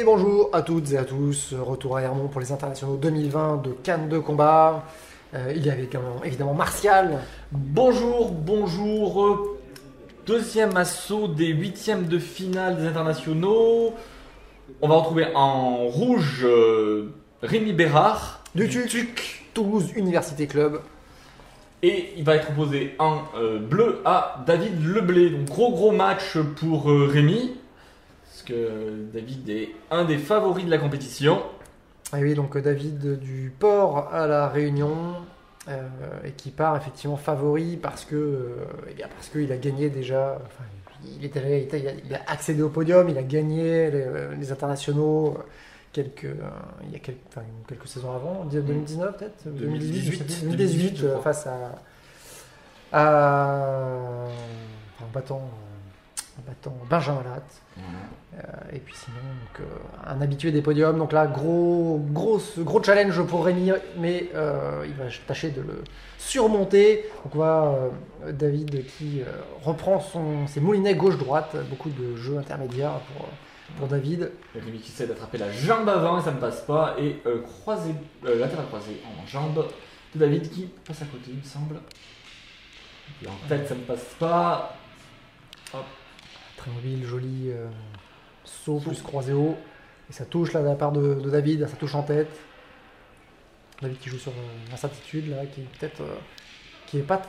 Et bonjour à toutes et à tous, retour à Hermont pour les internationaux 2020 de Cannes de combat. Il y avait évidemment Martial. Bonjour, deuxième assaut des huitièmes de finale des internationaux. On va retrouver en rouge Rémi Bérard Du TUC, Toulouse Université Club. et il va être opposé en bleu à David Leblé. Donc gros match pour Rémi, parce que David est un des favoris de la compétition. Et oui, donc David du Port à la Réunion, et qui part effectivement favori parce qu'il a gagné déjà. Enfin, il a accédé au podium, il a gagné les internationaux il y a quelques saisons avant, 2019 peut-être 2018 face en battant Benjamin Latte. Et puis sinon, un habitué des podiums. Donc là, gros challenge pour Rémi, mais il va tâcher de le surmonter. Donc on voit David qui reprend ses moulinets gauche-droite. Beaucoup de jeux intermédiaires pour David. Rémi qui essaie d'attraper la jambe avant et ça ne passe pas. Et latéral croisé en jambe de David qui passe à côté, il me semble. Et en tête, ça ne passe pas. Hop. Très mobile, joli saut plus croisé haut. Et ça touche là de la part de David, ça touche en tête. David qui joue sur l'incertitude là, qui peut-être qui est pas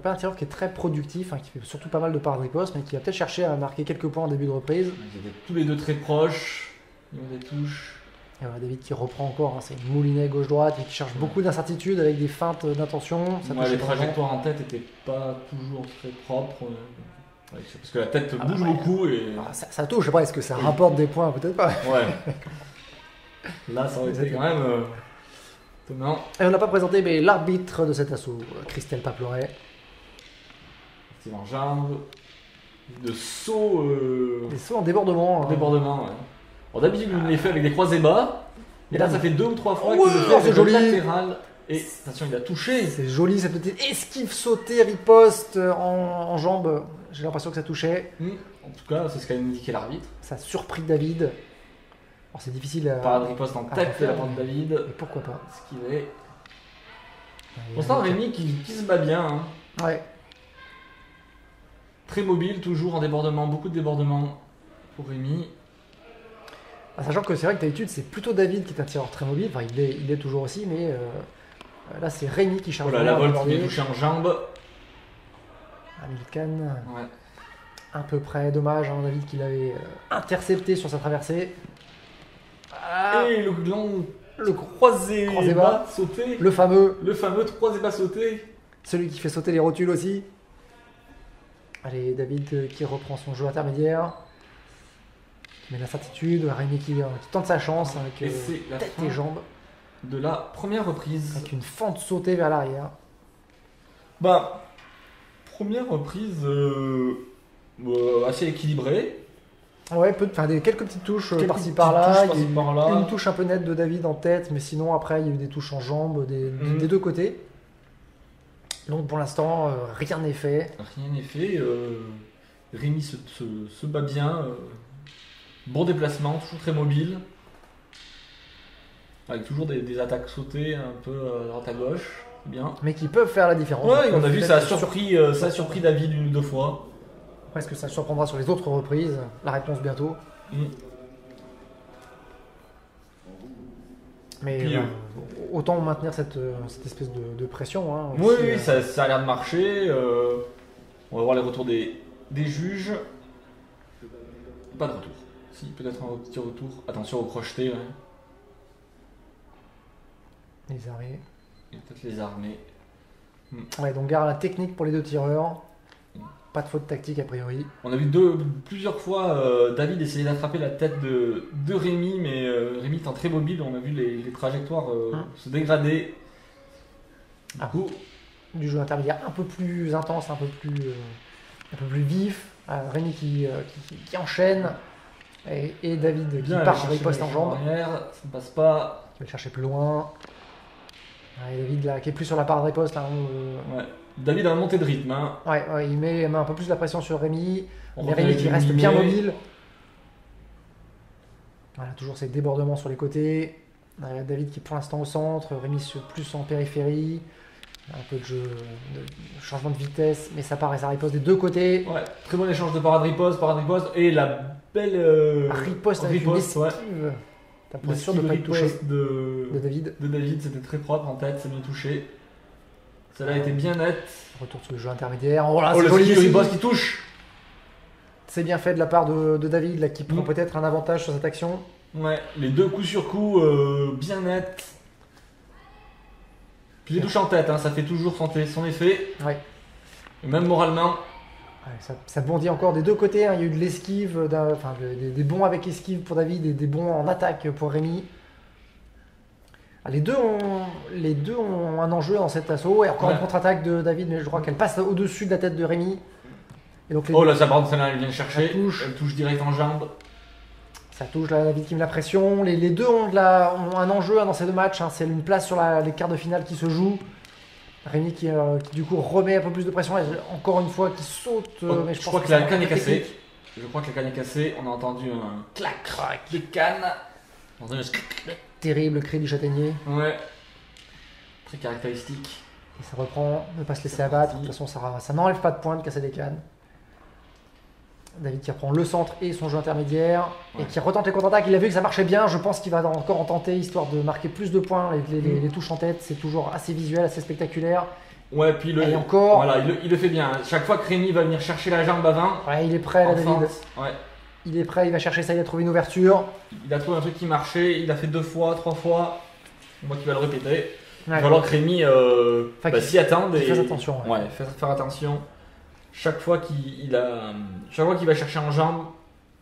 un tireur qui est très productif, hein, qui fait surtout pas mal de parts de riposte, mais qui va peut-être chercher à marquer quelques points en début de reprise. Ils étaient tous les deux très proches. Ils ont des touches. Et voilà, David qui reprend encore, hein, c'est une moulinet gauche-droite et qui cherche beaucoup d'incertitude avec des feintes d'intention. Les trajectoires en tête n'étaient pas toujours très propres. Parce que la tête bouge beaucoup et. Ça touche, je sais pas, est-ce que ça rapporte des points? Peut-être pas. Ouais. Là, ça aurait été quand même étonnant. Et on n'a pas présenté mais l'arbitre de cet assaut, Christelle Paploret. C'est en jambe. De saut. Des sauts en débordement. En débordement, ouais. Bon, d'habitude, il les fait avec des croisés bas. Et là, ça fait 2 ou 3 fois qu'il le fait avec le latéral. Et attention, il a touché. C'est joli cette petite esquive sautée, riposte en jambe. J'ai l'impression que ça touchait. En tout cas, c'est ce qu'a indiqué l'arbitre. Ça a surpris David. Alors c'est difficile à. Pas de riposte en tête de la part de David. Mais pourquoi pas? Esquivé. Pour l'instant, Rémi qui se bat bien. Hein. Ouais. Très mobile, toujours en débordement. Beaucoup de débordements pour Rémi. Sachant que c'est vrai que d'habitude, c'est plutôt David qui est un tireur très mobile. Enfin, il est toujours aussi, mais là, c'est Rémi qui charge. Voilà, la volte qui est touchée en jambe. Hamilton. Ouais. À peu près, dommage, hein, David qui l'avait intercepté sur sa traversée. Et le croisé bas sauté. Le fameux croisé bas sauté. Celui qui fait sauter les rotules aussi. Allez, David qui reprend son jeu intermédiaire. Qui met l'incertitude. Rémi qui tente sa chance avec tête et jambes. De la première reprise. Avec une fente sautée vers l'arrière. Première reprise assez équilibrée. Ouais, quelques petites touches par-ci par-là. Une touche un peu nette de David en tête, mais sinon après il y a eu des touches en jambes des deux côtés. Donc pour l'instant, rien n'est fait. Rien n'est fait. Rémi se bat bien. Bon déplacement, toujours très mobile. Avec toujours des attaques sautées un peu à droite à gauche. Bien. Mais qui peuvent faire la différence. Ouais, on a vu, ça a surpris David 1 ou 2 fois. Est-ce que ça surprendra sur les autres reprises? La réponse bientôt. Mais puis, autant maintenir cette espèce de pression. Hein, aussi, oui, ça a l'air de marcher. On va voir les retours des juges. Pas de retour. Si, peut-être un petit retour. Attention au crocheté. Ouais. Les arrêts. Et peut-être les armées. Ouais, donc garde la technique pour les deux tireurs. Pas de faute tactique a priori. On a vu plusieurs fois David essayer d'attraper la tête de Rémi, mais Rémi étant très mobile, on a vu les trajectoires se dégrader. Du jeu intermédiaire un peu plus intense, un peu plus vif. Rémi qui enchaîne. Et David qui part avec poste en jambe. Ça ne passe pas. Qui va le chercher plus loin. Et David là, qui est plus sur la part de riposte. Là, ouais. David a une montée de rythme. Hein. Ouais, il met un peu plus la pression sur Rémi. Mais Rémi qui reste bien mobile. Voilà, toujours ces débordements sur les côtés. David qui est pour l'instant au centre, Rémi plus en périphérie. Un peu de jeu, de changement de vitesse, mais ça part et ça riposte des deux côtés. Ouais, très bon échange de parade-riposte, et la belle Riposte avec une esquive. Ouais. T'as pas sûr de ne pas être touché de David. David, c'était très propre en tête, c'est bien touché. Celle-là était bien nette. Retour sur le jeu intermédiaire. Oh là, Oh, c'est le joli ici. riposte qui touche. C'est bien fait de la part de David là, qui prend Mm. peut-être un avantage sur cette action. Ouais, les deux coups sur coup bien nets. Puis les touches en tête, hein, ça fait toujours son effet. Ouais. Et même moralement. Ouais, ça bondit encore des deux côtés. Hein. Il y a eu de l'esquive, enfin, des bons avec esquive pour David et des bons en attaque pour Rémi. Ah, les deux ont un enjeu dans cet assaut. Et encore Ouais. une contre-attaque de David, mais je crois qu'elle passe au-dessus de la tête de Rémi. Et donc Oh là, ça par contre, celle-là, elle vient chercher. Ça touche. Elle touche direct en jambe. ça touche là, David qui met la pression. Les deux ont un enjeu hein, dans ces deux matchs. Hein. C'est une place sur les quarts de finale qui se joue. Rémi qui du coup remet un peu plus de pression. Et encore une fois qui saute. Mais Je pense crois que c'est la un canne est peu cassée. technique. Je crois que la canne est cassée. On a entendu un clac de canne. On a entendu un Terrible cri du châtaignier. Ouais. Très caractéristique. Et ça reprend, ne pas se laisser abattre. De toute façon, ça n'enlève pas de points de casser des cannes. David qui reprend le centre et son jeu intermédiaire. Ouais. Et qui retente les contre-attaques. Il a vu que ça marchait bien. Je pense qu'il va encore en tenter histoire de marquer plus de points. Les touches en tête, c'est toujours assez visuel, assez spectaculaire. Ouais, puis Et encore. Voilà, il le fait bien. Chaque fois que Rémi va venir chercher la jambe avant. Ouais, il est prêt là, en David. fente, ouais. Il est prêt, il va chercher ça, il a trouvé une ouverture. Il a trouvé un truc qui marchait. Il a fait 2 fois, 3 fois. Moi qui va le répéter. Ouais. Il va falloir que Rémi s'y attende. Qu'il Et fasse attention. Ouais. Ouais, faire attention. Chaque fois qu'il va chercher en jambe,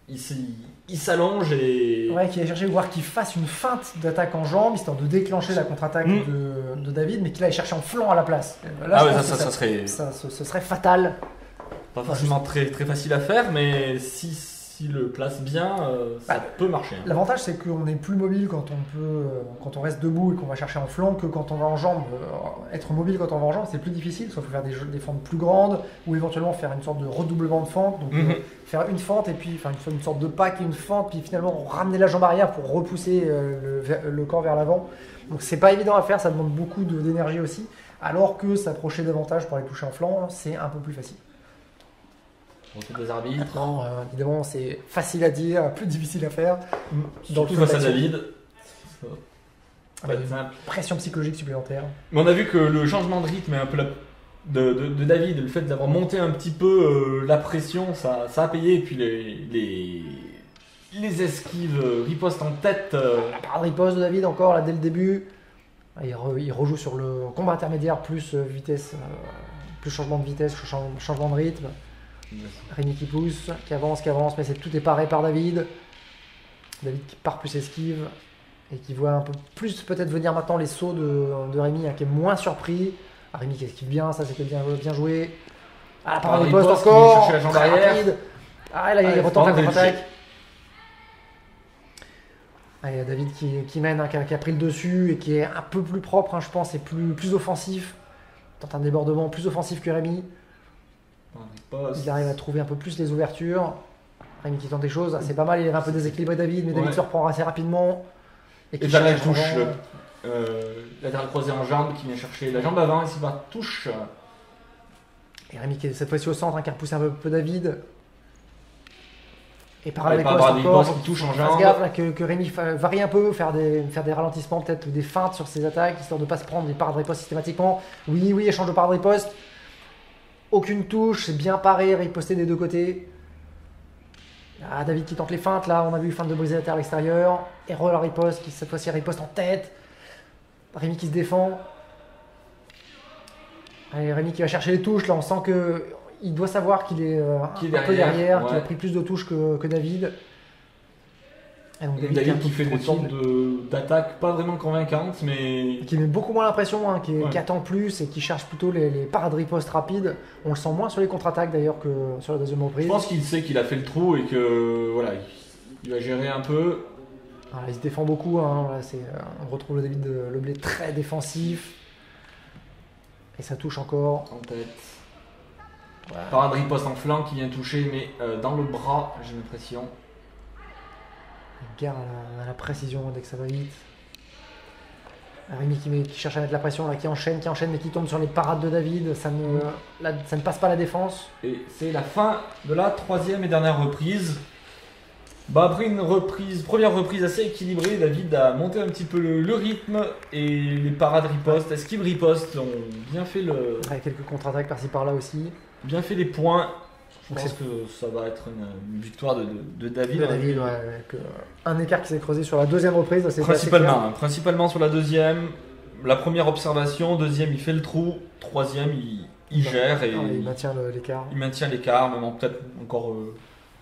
il s'allonge et. Ouais, qu'il a cherché, voir qu'il fasse une feinte d'attaque en jambe, histoire de déclencher la contre-attaque de David, mais qu'il aille chercher en flanc à la place. Là, je pense que ce serait fatal. Pas forcément très, très facile à faire, mais si le place bien, ça peut marcher. Hein. L'avantage, c'est qu'on est plus mobile quand on reste debout et qu'on va chercher en flanc que quand on va en jambe. Être mobile quand on va en jambe, c'est plus difficile, soit il faut faire des fentes plus grandes ou éventuellement faire une sorte de redoublement de fente. Donc faire une fente et puis une sorte de pack et une fente, puis finalement ramener la jambe arrière pour repousser le corps vers l'avant. Donc c'est pas évident à faire, ça demande beaucoup d'énergie aussi. Alors que s'approcher davantage pour aller toucher en flanc, c'est un peu plus facile. Retour des arbitres. Maintenant, évidemment, c'est facile à dire, plus difficile à faire. Surtout face à David. Ah bah, pression psychologique supplémentaire. Mais on a vu que le changement de rythme et un peu de David, le fait d'avoir monté un petit peu la pression, ça a payé. Et puis les esquives, ripostes en tête. La parade riposte de David encore là dès le début. Il rejoue sur le combat intermédiaire plus vitesse, plus changement de vitesse, changement de rythme. Rémi qui pousse, qui avance, mais tout est paré par David. David qui part plus esquive et qui voit un peu plus peut-être venir maintenant les sauts de Rémi, hein, qui est moins surpris. Rémi qui esquive bien, ça c'était bien joué. Ah, la parade riposte encore, la jambe très arrière. rapide. Ah là il retente la contre-attaque. Il y a David qui mène, hein, qui a pris le dessus et qui est un peu plus propre, hein, je pense, et plus offensif. Tente un débordement plus offensif que Rémi. Il arrive à trouver un peu plus les ouvertures. Rémi qui tente des choses, c'est pas mal, il est un peu déséquilibré David, mais David se reprend assez rapidement. Et là, il touche latéral croisé en jambe qui vient chercher la jambe avant et s'il va touche. Et Rémi qui est cette fois-ci au centre, hein, qui repousse un peu David. Et par avec qui touche en jambe. Fasse gaffe là, que Rémi varie un peu, faire des ralentissements, peut-être des feintes sur ses attaques, histoire de ne pas se prendre des parades riposte systématiquement. Oui, échange de parades riposte. Aucune touche, c'est bien paré, riposté des deux côtés. Ah, David qui tente les feintes, là, on a vu feinte de briser la terre à l'extérieur. Et la riposte, qui cette fois-ci riposte en tête. Rémi qui se défend. Allez, Rémi qui va chercher les touches, là, on sent qu'il doit savoir qu'il est un peu derrière, qu'il a pris plus de touches que David. Et donc David qui fait des sortes d'attaques pas vraiment convaincantes, mais qui met beaucoup moins l'impression, hein, qui attend plus et qui cherche plutôt les parades ripostes rapides. On le sent moins sur les contre-attaques d'ailleurs que sur la deuxième reprise. Je pense qu'il sait qu'il a fait le trou et que voilà, il va gérer un peu. Voilà, il se défend beaucoup, hein, voilà, on retrouve le David Leblé très défensif. Et ça touche encore. En tête. Voilà. Parade riposte en flanc qui vient toucher, mais dans le bras, j'ai l'impression. Guerre à la précision dès que ça va vite. Rémi qui cherche à mettre la pression, là, qui enchaîne, mais qui tombe sur les parades de David. Ça ne passe pas la défense. Et c'est la fin de la 3e et dernière reprise. Après une première reprise assez équilibrée, David a monté un petit peu le rythme et les parades ripostes, esquive riposte ont bien fait Avec quelques contre-attaques par-ci par-là aussi. bien fait les points. Je pense que ça va être une victoire de David. David, ouais, avec un écart qui s'est creusé sur la 2e reprise. Principalement sur la 2e. La première observation, 2e il fait le trou, 3e il gère et il maintient l'écart. Il maintient l'écart, même peut-être encore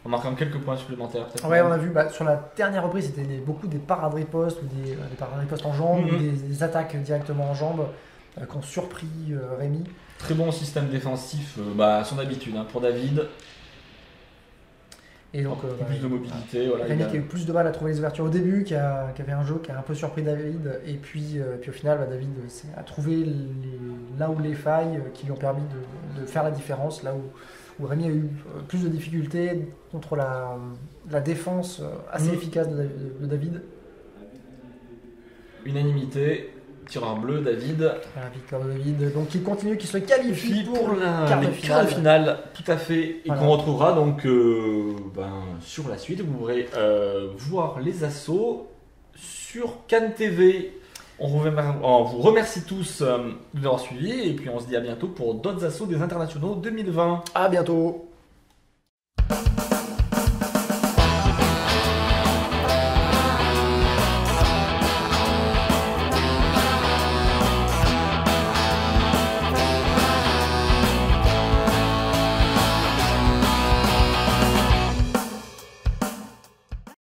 en marquant quelques points supplémentaires. Ouais, on a vu sur la dernière reprise, c'était beaucoup des parades ripostes ou des parades ripostes en jambes, ou des attaques directement en jambes qui ont surpris Rémi. Très bon système défensif, à son habitude pour David. Et donc, plus de mobilité. Voilà, Rémi qui a eu plus de mal à trouver les ouvertures au début, qui avait un jeu qui a un peu surpris David, et puis au final, David a trouvé là où les failles qui lui ont permis de faire la différence, là où Rémi a eu plus de difficultés contre la défense assez efficace de David. Unanimité. Tireur bleu, David. Voilà, victoire de David. Donc il continue, qui se qualifie pour les quarts de finale. Tout à fait. Et voilà. Qu'on retrouvera donc sur la suite. Vous pourrez voir les assauts sur Cannes TV. On vous remercie tous de nous avoir suivis. Et puis on se dit à bientôt pour d'autres assauts des internationaux 2020. À bientôt.